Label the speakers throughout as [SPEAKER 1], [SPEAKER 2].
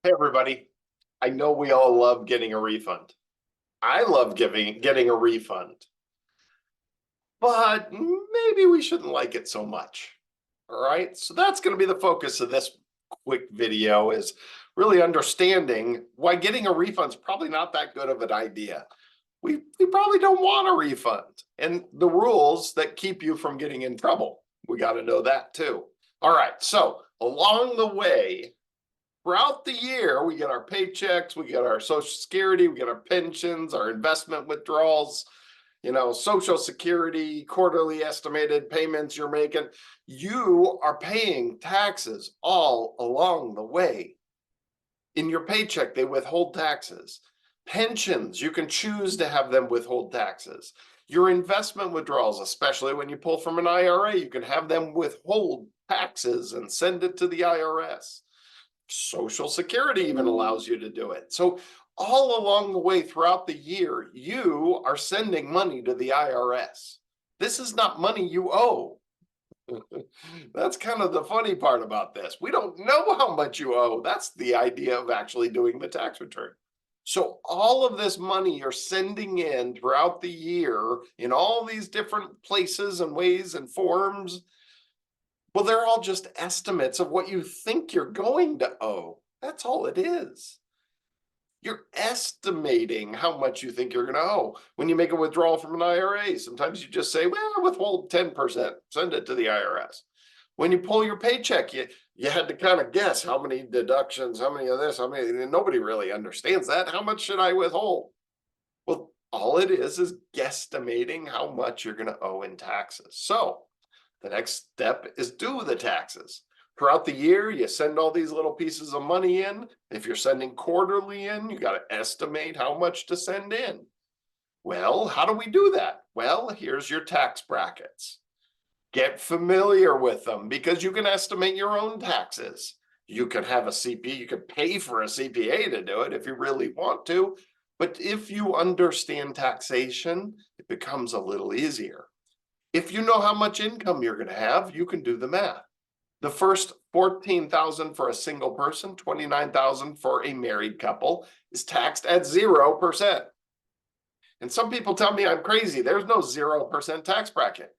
[SPEAKER 1] Hey everybody, I know we all love getting a refund. I love getting a refund, but maybe we shouldn't like it so much. All right, so that's going to be the focus of this quick video, is really understanding why getting a refund is probably not that good of an idea. We probably don't want a refund, and the rules that keep you from getting in trouble. We got to know that too. All right, so along the way, throughout the year, we get our paychecks, we get our Social Security, we get our pensions, our investment withdrawals, Social Security, quarterly estimated payments you're making. You are paying taxes all along the way. In your paycheck, they withhold taxes. Pensions, you can choose to have them withhold taxes. Your investment withdrawals, especially when you pull from an IRA, you can have them withhold taxes and send it to the IRS. Social Security even allows you to do it. So all along the way throughout the year, you are sending money to the IRS. This is not money you owe. That's kind of the funny part about this. We don't know how much you owe. That's the idea of actually doing the tax return. So all of this money you're sending in throughout the year in all these different places and ways and forms, well, they're all just estimates of what you think you're going to owe. That's all it is. You're estimating how much you think you're going to owe. When you make a withdrawal from an IRA, sometimes you just say, well, withhold 10%, send it to the IRS. When you pull your paycheck, you had to kind of guess how many deductions, how many of this, how many, and nobody really understands that. How much should I withhold? Well, all it is guesstimating how much you're going to owe in taxes. So the next step is do the taxes. Throughout the year, you send all these little pieces of money in. If you're sending quarterly in, you got to estimate how much to send in. Well, how do we do that? Well, here's your tax brackets. Get familiar with them because you can estimate your own taxes. You can have a CPA, you can pay for a CPA to do it if you really want to. But if you understand taxation, it becomes a little easier. If you know how much income you're going to have, you can do the math. The first $14,000 for a single person, $29,000 for a married couple is taxed at 0%. And some people tell me I'm crazy. There's no 0% tax bracket.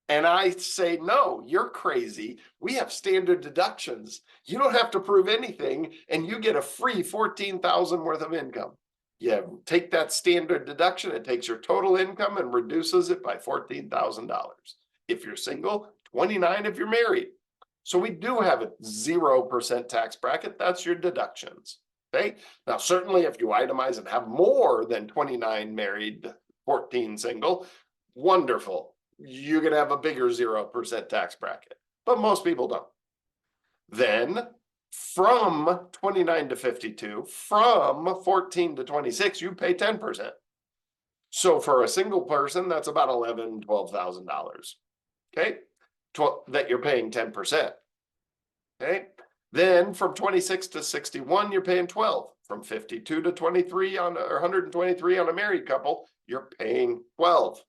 [SPEAKER 1] And I say, no, you're crazy. We have standard deductions. You don't have to prove anything, and you get a free $14,000 worth of income. You take that standard deduction, it takes your total income and reduces it by $14,000. If you're single, 29 if you're married. So we do have a 0% tax bracket. That's your deductions. Okay. Now, certainly if you itemize and have more than 29 married, 14 single, wonderful. You're going to have a bigger 0% tax bracket, but most people don't. Then from 29 to 52, from 14 to 26, you pay 10%. So for a single person, that's about $11,000, $12,000. Okay, that you're paying 10%. Okay, then from 26 to 61, you're paying 12. From 52 to 23 or 123 on a married couple, you're paying 12.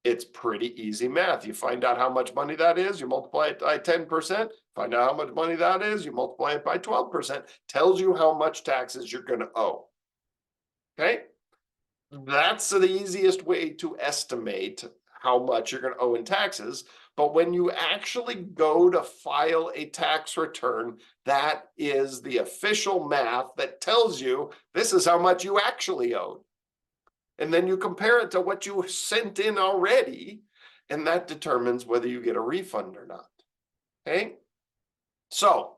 [SPEAKER 1] It's pretty easy math. You find out how much money that is, you multiply it by 10%, find out how much money that is, you multiply it by 12%, tells you how much taxes you're going to owe. Okay? That's the easiest way to estimate how much you're going to owe in taxes. But when you actually go to file a tax return, that is the official math that tells you this is how much you actually owed. And then you compare it to what you sent in already, and that determines whether you get a refund or not. Okay? So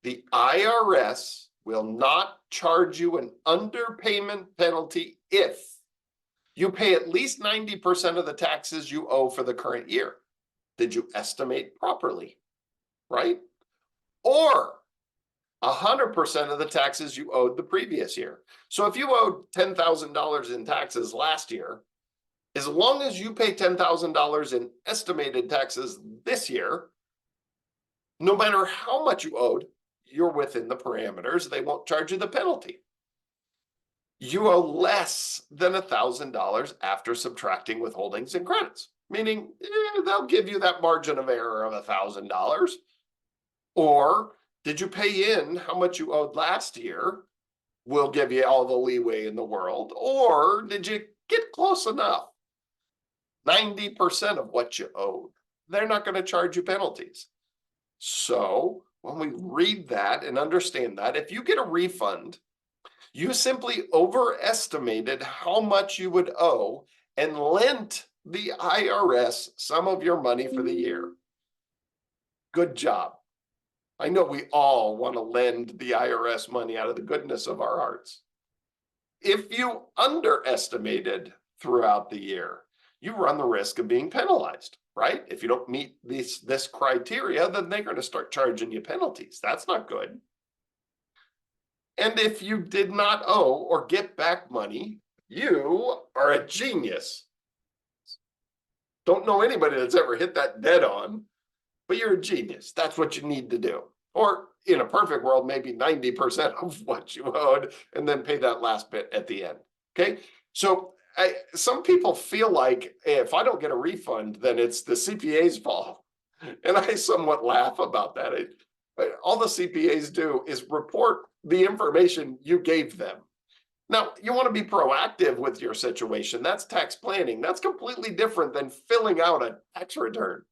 [SPEAKER 1] the IRS will not charge you an underpayment penalty if you pay at least 90% of the taxes you owe for the current year. Did you estimate properly? Right? Or 100% of the taxes you owed the previous year. So if you owed $10,000 in taxes last year, as long as you pay $10,000 in estimated taxes this year, no matter how much you owed, you're within the parameters. They won't charge you the penalty. You owe less than $1,000 after subtracting withholdings and credits, meaning they'll give you that margin of error of $1,000. Or Did you pay in how much you owed last year? We'll give you all the leeway in the world. Or did you get close enough? 90% of what you owed. They're not going to charge you penalties. So when we read that and understand that, if you get a refund, you simply overestimated how much you would owe and lent the IRS some of your money for the year. Good job. I know we all want to lend the IRS money out of the goodness of our hearts. If you underestimated throughout the year, you run the risk of being penalized, right? If you don't meet this criteria, then they're going to start charging you penalties. That's not good. And if you did not owe or get back money, you are a genius. Don't know anybody that's ever hit that dead on, but you're a genius. That's what you need to do. Or in a perfect world, maybe 90% of what you owed, and then pay that last bit at the end. Okay. So some people feel like if I don't get a refund, then it's the CPA's fault. And I somewhat laugh about that. All the CPAs do is report the information you gave them. Now, you want to be proactive with your situation. That's tax planning. That's completely different than filling out a tax return.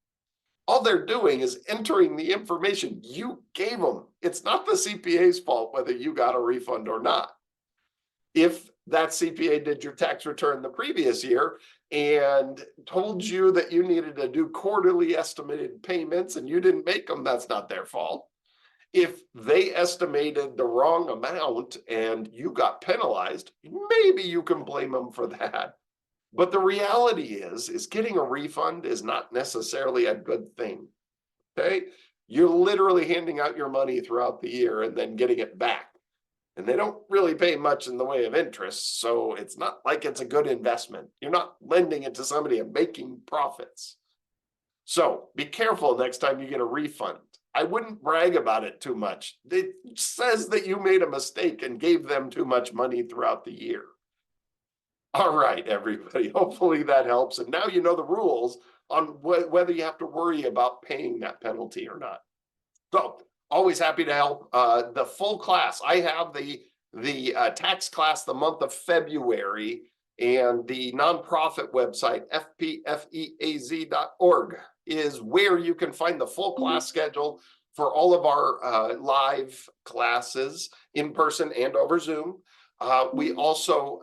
[SPEAKER 1] All they're doing is entering the information you gave them. It's not the CPA's fault whether you got a refund or not. If that CPA did your tax return the previous year and told you that you needed to do quarterly estimated payments and you didn't make them, that's not their fault. If they estimated the wrong amount and you got penalized, maybe you can blame them for that. But the reality is getting a refund is not necessarily a good thing. Okay? You're literally handing out your money throughout the year and then getting it back. And they don't really pay much in the way of interest, so it's not like it's a good investment. You're not lending it to somebody and making profits. So be careful next time you get a refund. I wouldn't brag about it too much. It says that you made a mistake and gave them too much money throughout the year. All right, everybody. Hopefully that helps. And now you know the rules on whether you have to worry about paying that penalty or not. So always happy to help. The full class, I have the tax class the month of February, and the nonprofit website, fpfeaz.org, is where you can find the full class schedule for all of our live classes in person and over Zoom. We also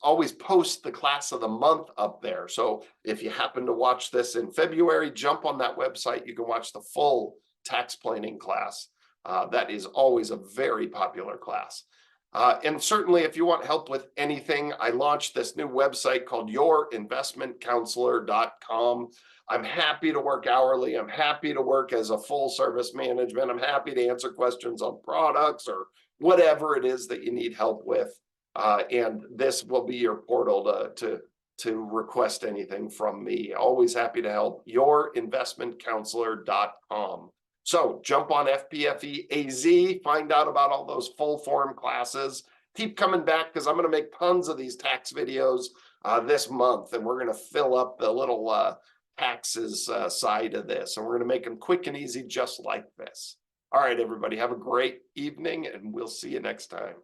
[SPEAKER 1] always post the class of the month up there. So if you happen to watch this in February, jump on that website. You can watch the full tax planning class. That is always a very popular class. And certainly if you want help with anything, I launched this new website called yourinvestmentcounselor.com. I'm happy to work hourly. I'm happy to work as a full service management. I'm happy to answer questions on products or whatever it is that you need help with. And this will be your portal to request anything from me. Always happy to help. Yourinvestmentcounselor.com. So jump on FPFEAZ, find out about all those full form classes. Keep coming back because I'm going to make tons of these tax videos this month, and we're going to fill up the little taxes side of this, and we're going to make them quick and easy just like this. All right, everybody, have a great evening, and we'll see you next time.